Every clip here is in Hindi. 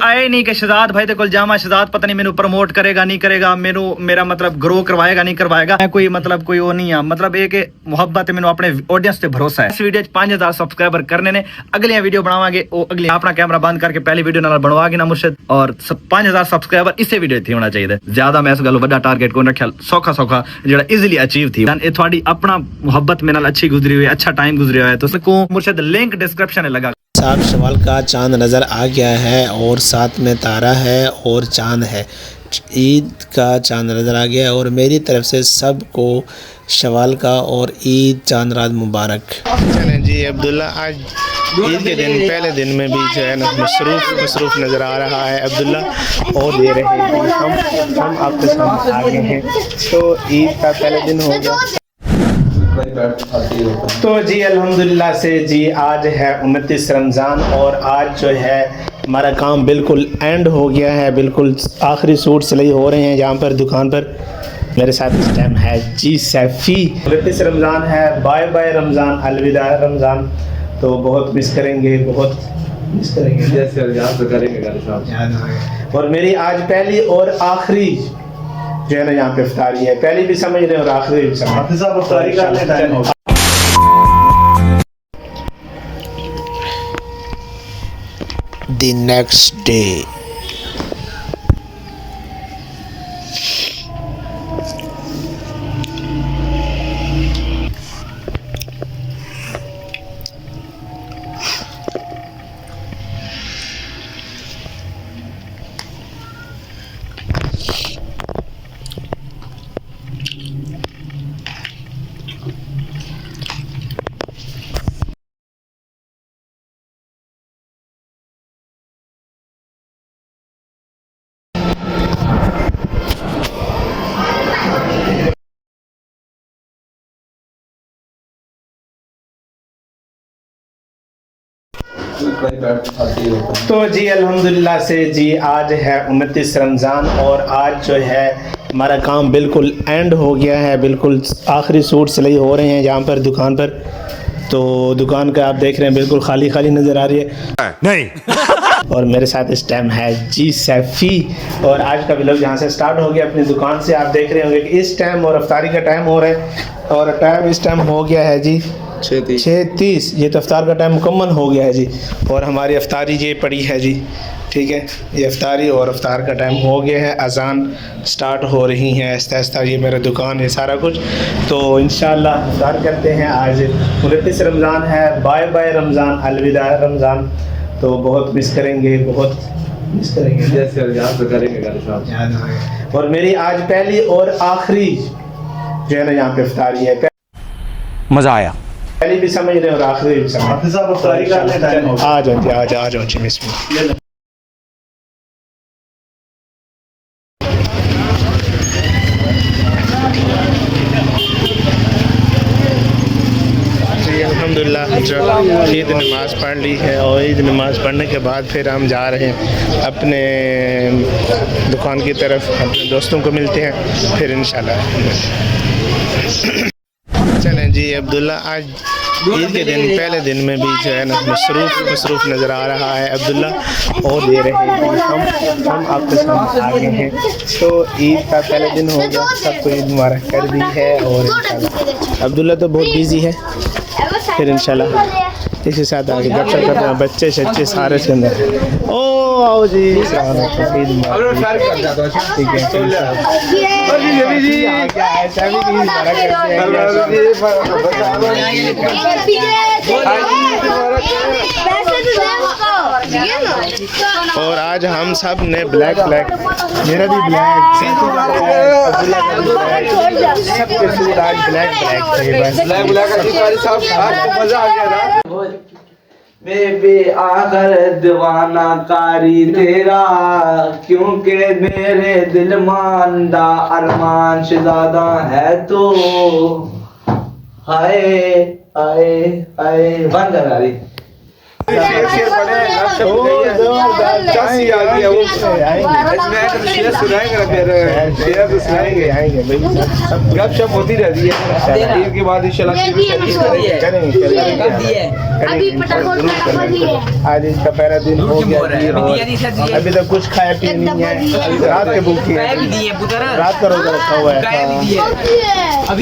आए नहीं कि शहजाद भाई दे कोल जामा, शहजाद पता नहीं मेनू प्रमोट करेगा नहीं करेगा, मेनू मेरा मतलब ग्रो करवाएगा नहीं करवाएगा। मैं कोई मतलब कोई वो नहीं है, मतलब एक मुहब्बत मेनू अपने ऑडियंस पे भरोसा है। इस वीडियो 5000 सब्सक्राइबर करने ने अगली वीडियो बनावांगे, वो अगली अपना कैमरा बंद करके पहली वीडियो नाल बनवागे ना मुर्शिद, और 5000 सब्सक्राइबर इसे वीडियो थी होना चाहिए। ज्यादा मैं इस गल बड़ा टारगेट को रखा, सौखा सौखा जेड़ा इजीली अचीव थी। ये थोड़ी अपना मुहब्बत मेरे नाल अच्छी गुजरी हुई, अच्छा टाइम गुजरिया है, तो उसको मुर्शिद लिंक डिस्क्रिप्शन में लगा। साहब शवाल का चांद नज़र आ गया है और साथ में तारा है और चांद है। ईद का चांद नज़र आ गया है और मेरी तरफ से सबको शवाल का और ईद चांद रात मुबारक। चलें जी, अब्दुल्ला आज ईद के दिन पहले दिन में भी जो है ना मसरूफ़ नज़र आ रहा है अब्दुल्ला, और दे रहे हैं हम आपके सामने आ गए हैं। तो ईद का पहले दिन हो गया। तो जी अल्हम्दुलिल्लाह से जी आज है 29 रमज़ान और आज जो है हमारा काम बिल्कुल एंड हो गया है, बिल्कुल आखिरी सूट सिलाई हो रहे हैं यहाँ पर दुकान पर। मेरे साथ इस टाइम है जी सैफ़ी। 29 रमज़ान है, बाय बाय रमज़ान, अलविदा रमज़ान। तो बहुत मिस करेंगे, बहुत मिस करेंगे, जैसे करेंगे। और मेरी आज पहली और आखिरी जो है ना यहाँ पे इफ्तारी है, पहली भी समझ रहे और आखिरी भी समझ रहे। The next day. तो जी अल्हम्दुलिल्लाह से जी आज है 29 रमज़ान और आज जो है हमारा काम बिल्कुल एंड हो गया है, बिल्कुल आखिरी सूट सिलाई हो रहे हैं यहाँ पर दुकान पर। तो दुकान का आप देख रहे हैं बिल्कुल खाली खाली नज़र आ रही है नहीं। और मेरे साथ इस टाइम है जी सैफ़ी। और आज का व्लॉग यहाँ से स्टार्ट हो गया अपनी दुकान से। आप देख रहे होंगे कि इस टाइम और अफ्तारी का टाइम हो रहा है और टाइम इस टाइम हो गया है जी 6:30। ये तो अफ्तार का टाइम मुकम्मल हो गया है जी। और हमारी अफ्तारी ये पड़ी है जी, ठीक है, ये अफ्तारी और अफ्तार का टाइम हो गया है, अजान स्टार्ट हो रही हैं आहिस्ता आहिस्ता। ये मेरा दुकान है सारा कुछ। तो इंशाअल्लाह अफ्तार करते हैं। आज 29 रमज़ान है, बाय बाय रमज़ान, अलविदा रमज़ान। तो बहुत मिस करेंगे, बहुत मिस करेंगे, जैसे करेंगे। और मेरी आज पहली और आखिरी जो है ना यहाँ पे अफ्तारी है। मज़ा आया, पहली भी समझ रहे और आखिरी भी समझ रहे। आ जाओ जी मिस में। अल्हम्दुलिल्लाह ईद नमाज़ पढ़ ली है और ईद नमाज़ पढ़ने के बाद फिर हम जा रहे हैं अपने दुकान की तरफ, अपने दोस्तों को मिलते हैं फिर इंशाल्लाह। चलें जी, अब्दुल्ला आज ईद के दिन पहले दिन में भी जो है ना मसरूफ़ नज़र आ रहा है अब्दुल्ला, और दे रहे हैं हम आपके सामने आ गए हैं। तो ईद का पहले दिन हो गया, सबको ईद मुबारक कर दी है। और इंशाल्लाह अब्दुल्ला तो बहुत बिजी है, फिर इंशाल्लाह इसके साथ आगे गपशप करते हैं। बच्चे शच्चे सारे से अंदर। ओ आओ जी, ईद मुबारक, ठीक है। और आज हम सब ने ब्लैक, मेरा भी ब्लैक, सबके सूट आज ब्लैक। बेबी आखिर दीवाना कारी तेरा, क्योंकि मेरे दिल मानदा अरमान शहजादा है तो। हाय हाय हाय बंद कर रही शेर पड़े हैं, चाची आ गई है वो। इसमें तो शेर सुनाएंगे ना, फिर शेर तो सुनाएंगे, आएंगे भाई, गपशप होती रहती है। ईद के बाद इंशाल्लाह अभी पटाखों आज इसका पहला दिन हो गया जी, और अभी तक कुछ खाया पिया नहीं है, रात के भूखे हैं, रात का रोजा रखा हुआ है।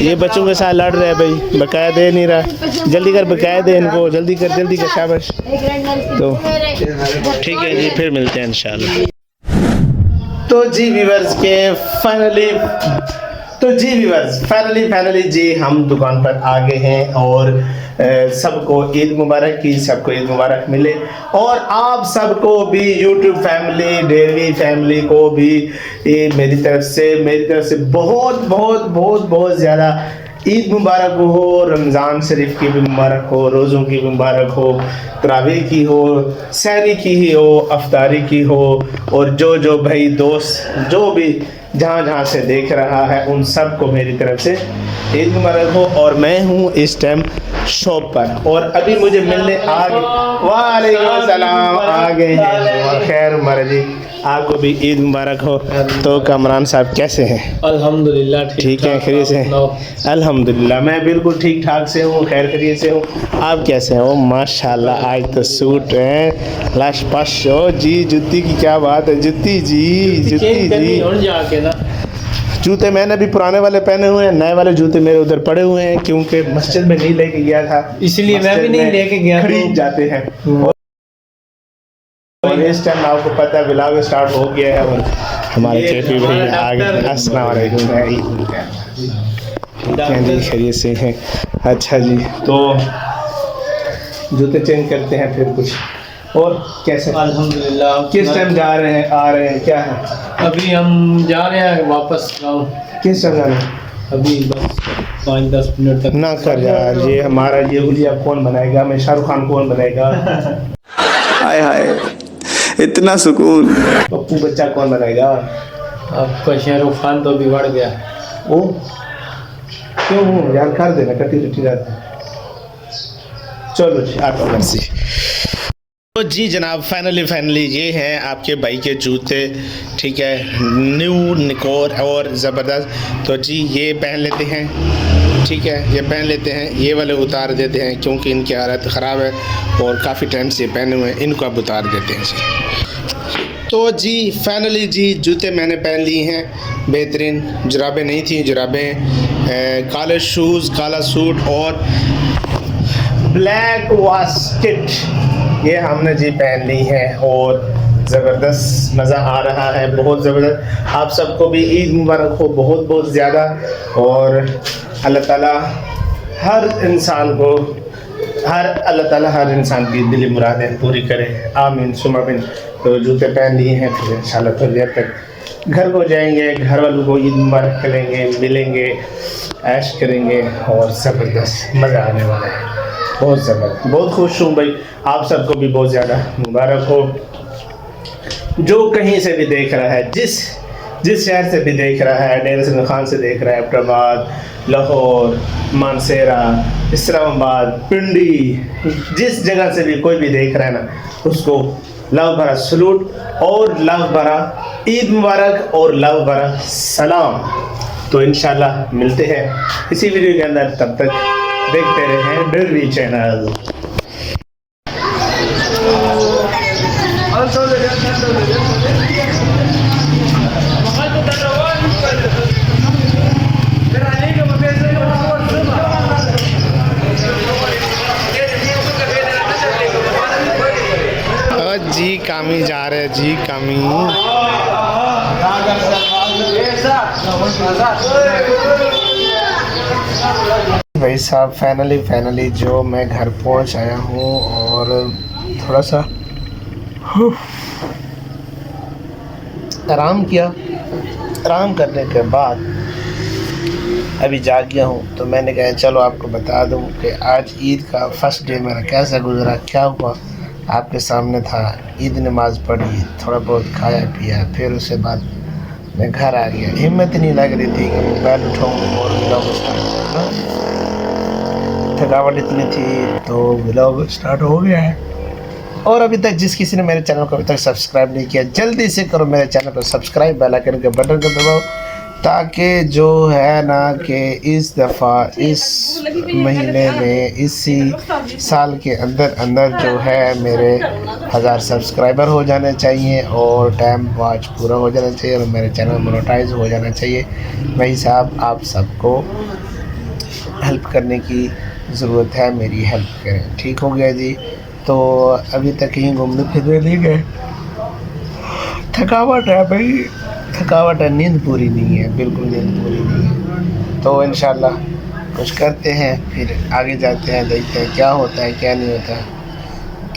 ये बच्चों के साथ लड़ रहे हैं भाई, बकाया दे नहीं रहा, जल्दी कर बकाया दे इनको, जल्दी कर शाबाश। तो ठीक है जी, फिर मिलते हैं इंशाल्लाह। तो जी व्यूअर्स फाइनली जी हम दुकान पर आ गए हैं, और सबको ईद मुबारक की, सबको ईद मुबारक मिले, और आप सबको भी यूट्यूब फैमिली, डेयरी फैमिली को भी मेरी तरफ से बहुत ज़्यादा ईद मुबारक हो, रमज़ान शरीफ की भी मुबारक हो, रोज़ों की भी मुबारक हो, तरावी की हो, सहरी की ही हो, अफ्तारी की हो, और जो भाई दोस्त जो भी जहाँ से देख रहा है उन सबको मेरी तरफ से ईद मुबारक हो। और मैं हूँ इस टाइम शॉप पर, और अभी मुझे मिलने आ गए, वालेकुम सलाम, आ गए हैं, खैर मर्जी, आपको भी ईद मुबारक हो। तो कामरान साहब कैसे हैं? अल्हम्दुलिल्लाह ठीक है, खैरियत से हैं? अल्हम्दुलिल्लाह मैं बिल्कुल ठीक ठाक से हूँ, खैर खैरियत से हूँ। आप कैसे हो? माशाल्लाह आज तो सूट हैं लाश पाश जी, जुत्ती की क्या बात है, जुत्ती जी। जूते मैंने भी पुराने वाले पहने हुए हैं, नए वाले जूते मेरे उधर पड़े हुए हैं, क्योंकि मस्जिद में नहीं लेके गया था, इसलिए मैं भी नहीं लेके गया, खरीद जाते हैं। और इस टाइम आपको पता है व्लॉग स्टार्ट हो गया है, और हमारे केपी भाई आ गए। अस्सलाम वालेकुम, खैरियत से हैं? अच्छा जी, तो जूते चेंज करते हैं फिर कुछ, और कैसे अल्हम्दुलिल्लाह। किस टाइम जा रहे हैं, आ रहे हैं, क्या है? अभी हम जा रहे हैं वापस गाँव, किस टाइम जाना है? अभी बस 5-10 मिनट तक। ना कर यार, ये हमारा ये गुलिया कौन बनाएगा, मैं शाहरुख खान कौन बनाएगा? हाय हाय इतना सुकून। पप्पू बच्चा कौन बनाएगा? आपका शाहरुख खान तो भी बढ़ गया। ओ क्यों यार, कर देना, कटी कटी रहती। चलो जी, आपका मर्जी। तो जी जनाब फाइनली ये हैं आपके भाई के जूते, ठीक है, न्यू निकोर और ज़बरदस्त। तो जी ये पहन लेते हैं, ठीक है, ये पहन लेते हैं, ये वाले उतार देते हैं क्योंकि इनकी हालत ख़राब है और काफ़ी टाइम से पहने हुए हैं, इनको अब उतार देते हैं जी। तो जी फाइनली जी जूते मैंने पहन लिए हैं, बेहतरीन। जुराबें नहीं थी, जुराबें, काले शूज़, काला सूट और ब्लैक वास्केट, ये हमने जी पहन ली है, और ज़बरदस्त मज़ा आ रहा है, बहुत ज़बरदस्त। आप सबको भी ईद मुबारक हो बहुत ज़्यादा, और अल्लाह ताला हर इंसान की दिली मुरादें पूरी करे, आमीन सुमा आमीन। तो जूते पहन लिए हैं, फिर इंशाल्लाह थोड़ी देर तक घर को जाएंगे, घर वालों को ईद मुबारक करेंगे, मिलेंगे, ऐश करेंगे, और ज़बरदस्त मज़ा आने वाला है, बहुत ज़बरदस्त। बहुत खुश हूँ भाई, आप सबको भी बहुत ज़्यादा मुबारक हो। जो कहीं से भी देख रहा है, जिस शहर से भी देख रहा है, डेरा सिंह खान से देख रहा है, प्रभात, लाहौर, मानसेरा, इस्लामाबाद, पिंडी, जिस जगह से भी कोई भी देख रहा है ना, उसको लव भरा सलूट और लव भरा ईद मुबारक और लव भरा सलाम। तो इंशाल्लाह मिलते हैं इसी वीडियो के अंदर, तब तक देखते रहें डेयरी चैनल। जी कामी जा रहे हैं जी, कामी भाई साहब फाइनली जो मैं घर पहुंच आया हूँ, और थोड़ा सा आराम किया। आराम करने के बाद अभी जाग गया हूँ, तो मैंने कहा चलो आपको बता दूँ कि आज ईद का फर्स्ट डे मेरा कैसा गुजरा, क्या हुआ, आपके सामने था। ईद नमाज़ पढ़ी, थोड़ा बहुत खाया पिया, फिर उसके बाद मैं घर आ गया। हिम्मत नहीं लग रही थी कि मोबाइल उठाऊँ और व्लॉग स्टार्ट करना, थकावट इतनी थी, तो व्लॉग स्टार्ट हो गया है। और अभी तक जिस किसी ने मेरे चैनल को अभी तक सब्सक्राइब नहीं किया, जल्दी से करो मेरे चैनल को सब्सक्राइब, बेल आइकन के बटन को दबाओ, ताकि जो है ना कि इस दफ़ा इस महीने में इसी साल के अंदर अंदर जो है मेरे 1000 सब्सक्राइबर हो जाने चाहिए और टाइम वॉच पूरा हो जाना चाहिए और मेरे चैनल मोनेटाइज हो जाना चाहिए। भाई साहब, आप सबको हेल्प करने की ज़रूरत है, मेरी हेल्प करें। ठीक हो गया जी। तो अभी तक कहीं घूमने फिरने नहीं गए, थकावट है भाई, थकावट है, नींद पूरी नहीं है, बिल्कुल नींद पूरी नहीं है। तो इंशाल्लाह कुछ करते हैं, फिर आगे जाते हैं, देखते हैं क्या होता है क्या नहीं होता।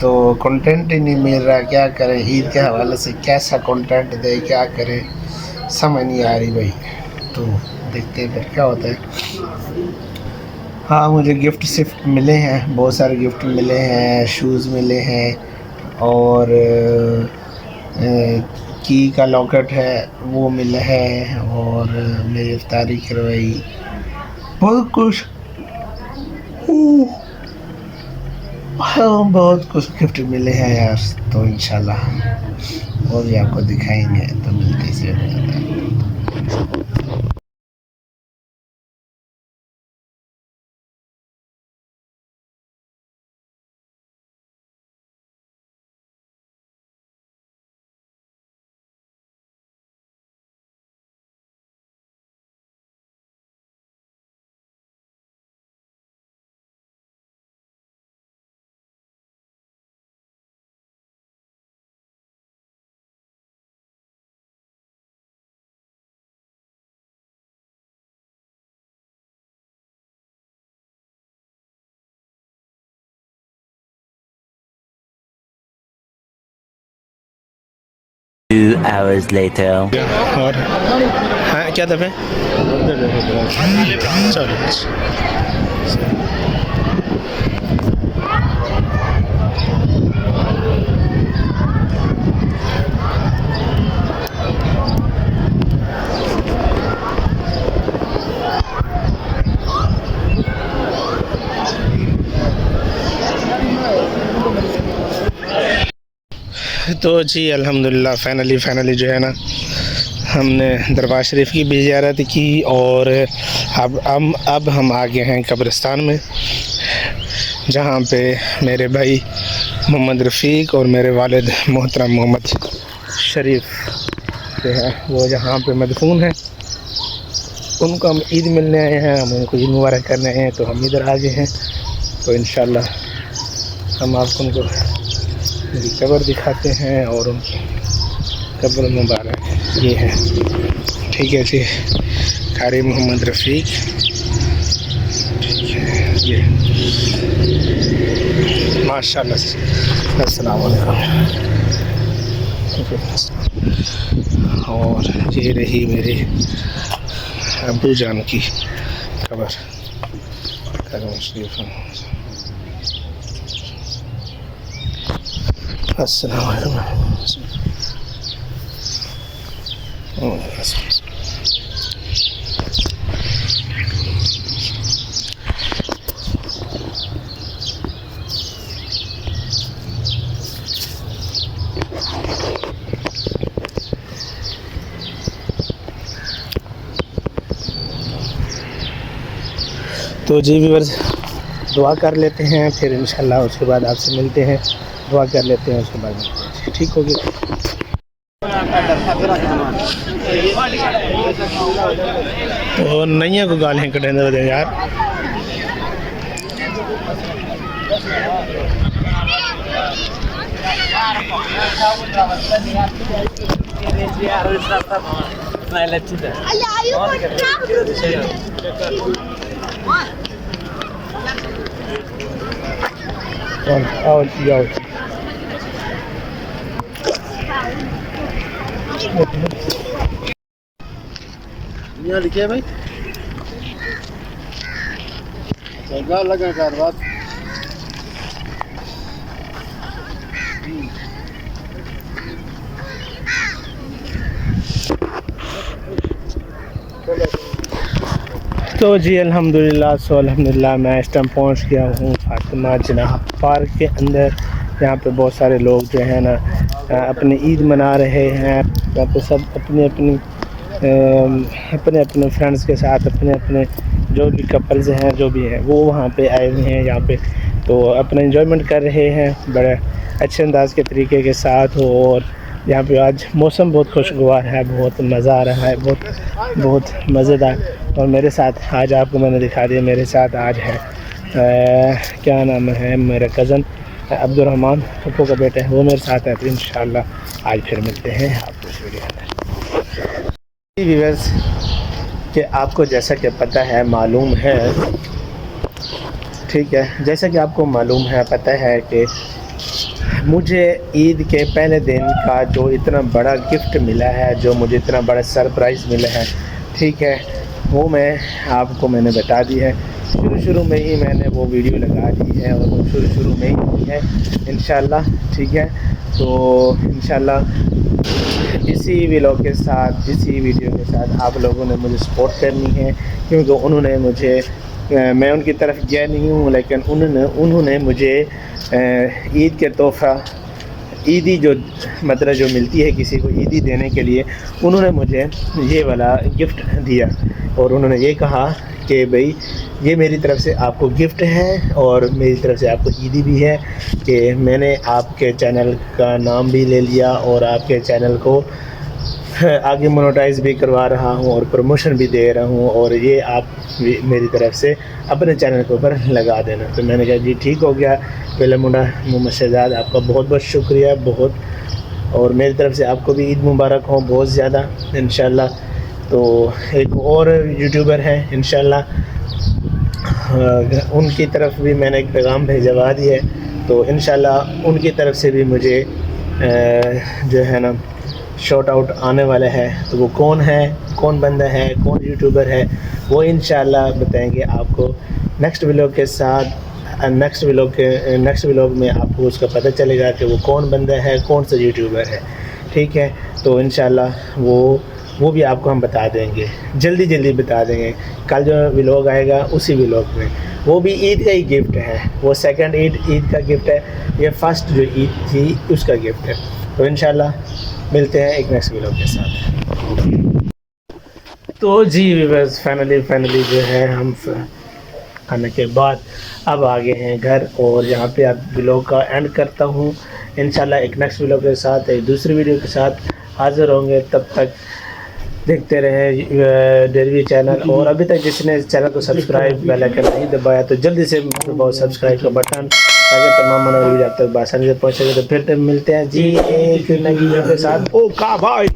तो कंटेंट ही नहीं मिल रहा, क्या करें, ईद के हवाले से कैसा कंटेंट दे, क्या करें, समझ नहीं आ रही भाई। तो देखते हैं फिर क्या होता है। हाँ, मुझे गिफ्ट सिफ्ट मिले हैं, बहुत सारे गिफ्ट मिले हैं, शूज़ मिले हैं और की का लॉकेट है वो मिला है और मेरी इफ्तारी करवाई, बहुत कुछ। हाँ, बहुत कुछ गिफ्ट मिले हैं यार। तो इंशाल्लाह वो भी आपको दिखाएंगे, तो मिलते से। Two hours later. और हाँ, क्या दफ़े चलो। तो जी अल्हम्दुलिल्लाह फाइनली जो है ना, हमने दरबार शरीफ की भी ज़ियारत की और अब हम आ गए हैं कब्रिस्तान में, जहाँ पे मेरे भाई मोहम्मद रफ़ीक और मेरे वालिद मोहतरम मोहम्मद शरीफ जो है वो जहाँ पे मदफून हैं। उनको हम ईद मिलने आए हैं, हम उनको ईद मुबारक करने आए हैं, तो हम इधर आ गए हैं। तो इंशाल्लाह हम आपको उनको मेरी कब्र दिखाते हैं और उनकी कब्र मुबारक ये है। ठीक है जी, कारी मोहम्मद रफ़ीक, ठीक है ये माशाल्लाह। अस्सलाम वालेकुम। और ये रही मेरे अब्बू जान की कब्र करम शरीफ। अस्सलाम वालेकुम। तो जी व्यूअर्स, दुआ कर लेते हैं, फिर इंशाल्लाह उसके बाद आपसे मिलते हैं। दुआ कर लेते हैं, उसके बाद मिलते हैं। ठीक होगी। तो नहीं को गालियाँ कटेंगे बजे यार। आओ जाओ। यहाँ लिखे भाई जगह लगा कार बात। तो जी अल्हम्दुलिल्लाह मैं इस टाइम पहुँच गया हूँ फातिमा जिनाह पार्क के अंदर। यहाँ पे बहुत सारे लोग जो है ना अपनी ईद मना रहे हैं। यहाँ पे सब अपने अपने फ्रेंड्स के साथ अपने जो भी कपल्स हैं जो भी हैं वो वहाँ पे आए हुए हैं यहाँ पे, तो अपना एंजॉयमेंट कर रहे हैं बड़े अच्छे अंदाज के तरीके के साथ। और यहाँ पे आज मौसम बहुत खुशगवार है, बहुत मज़ा आ रहा है, बहुत मज़ेदार। और मेरे साथ आज आपको मैंने दिखा दिया, मेरे साथ आज है क्या नाम है, मेरा कज़न अब्दुलरहमान पप्पू का बेटा है, वो मेरे साथ है। तो इंशाल्लाह आज फिर मिलते हैं आपको इस वीडियो में। व्यूअर्स कि आपको जैसा कि पता है मालूम है, ठीक है, जैसा कि आपको मालूम है पता है कि मुझे ईद के पहले दिन का जो इतना बड़ा गिफ्ट मिला है, जो मुझे इतना बड़ा सरप्राइज़ मिला है, ठीक है, वो मैंने बता दी है। शुरू में ही मैंने वो वीडियो लगा दी है और वो शुरू में ही हुई है इंशाल्लाह, ठीक है। तो इंशाल्लाह इसी व्लॉग के साथ, इसी वीडियो के साथ आप लोगों ने मुझे सपोर्ट करनी है, क्योंकि उन्होंने मुझे, मैं उनकी तरफ गया नहीं हूँ, लेकिन उन्होंने मुझे ईद के तोहफ़ा, ईदी जो मतलब जो मिलती है किसी को ईदी देने के लिए, उन्होंने मुझे ये वाला गिफ्ट दिया और उन्होंने ये कहा कि भाई ये मेरी तरफ से आपको गिफ्ट है और मेरी तरफ से आपको ईदी भी है कि मैंने आपके चैनल का नाम भी ले लिया और आपके चैनल को आगे मोनेटाइज भी करवा रहा हूँ और प्रमोशन भी दे रहा हूँ, और ये आप मेरी तरफ से अपने चैनल के ऊपर लगा देना। तो मैंने कहा जी ठीक हो गया। पहले मुंडा मोहम्मद शहजाद, आपका बहुत बहुत शुक्रिया, बहुत, और मेरी तरफ से आपको भी ईद मुबारक हो बहुत ज़्यादा इंशाल्लाह। तो एक और यूट्यूबर हैं इंशाल्लाह, उनकी तरफ भी मैंने एक पैगाम भेजवा दिया है, तो इंशाल्लाह उनकी तरफ से भी मुझे जो है ना शॉट आउट आने वाला है। तो वो कौन है, कौन बंदा है, कौन यूट्यूबर है, वो इंशाल्लाह बताएंगे आपको नेक्स्ट व्लॉग के साथ। नेक्स्ट व्लॉग में आपको उसका पता चलेगा कि वो कौन बंदा है, कौन सा यूट्यूबर है, ठीक है। तो इंशाल्लाह वो भी आपको हम बता देंगे, जल्दी बता देंगे। कल जो व्लॉग आएगा उसी व्लॉग में, वो भी ईद का ही गिफ्ट है, वो सेकंड ईद का गिफ्ट है, ये फर्स्ट जो ईद थी उसका गिफ्ट है। तो इंशाल्लाह मिलते हैं एक नेक्स्ट व्लॉग के साथ। तो जी व्यूअर्स फाइनली जो है हम खाने के बाद अब आ गए हैं घर, और यहाँ पे आप व्लॉग का एंड करता हूँ। इंशाल्लाह एक नेक्स्ट व्लॉग के साथ, एक दूसरी वीडियो के साथ हाज़िर होंगे। तब तक देखते रहे डेरवी चैनल, और अभी तक जिसने चैनल को सब्सक्राइब बेल आइकन नहीं दबाया तो जल्दी से दबाओ सब्सक्राइब का बटन, ताकि तमाम नई वीडियो आप तक आसानी से पहुँचेगा। तो फिर मिलते हैं जी एक नई वीडियो के साथ। ओ का भाई।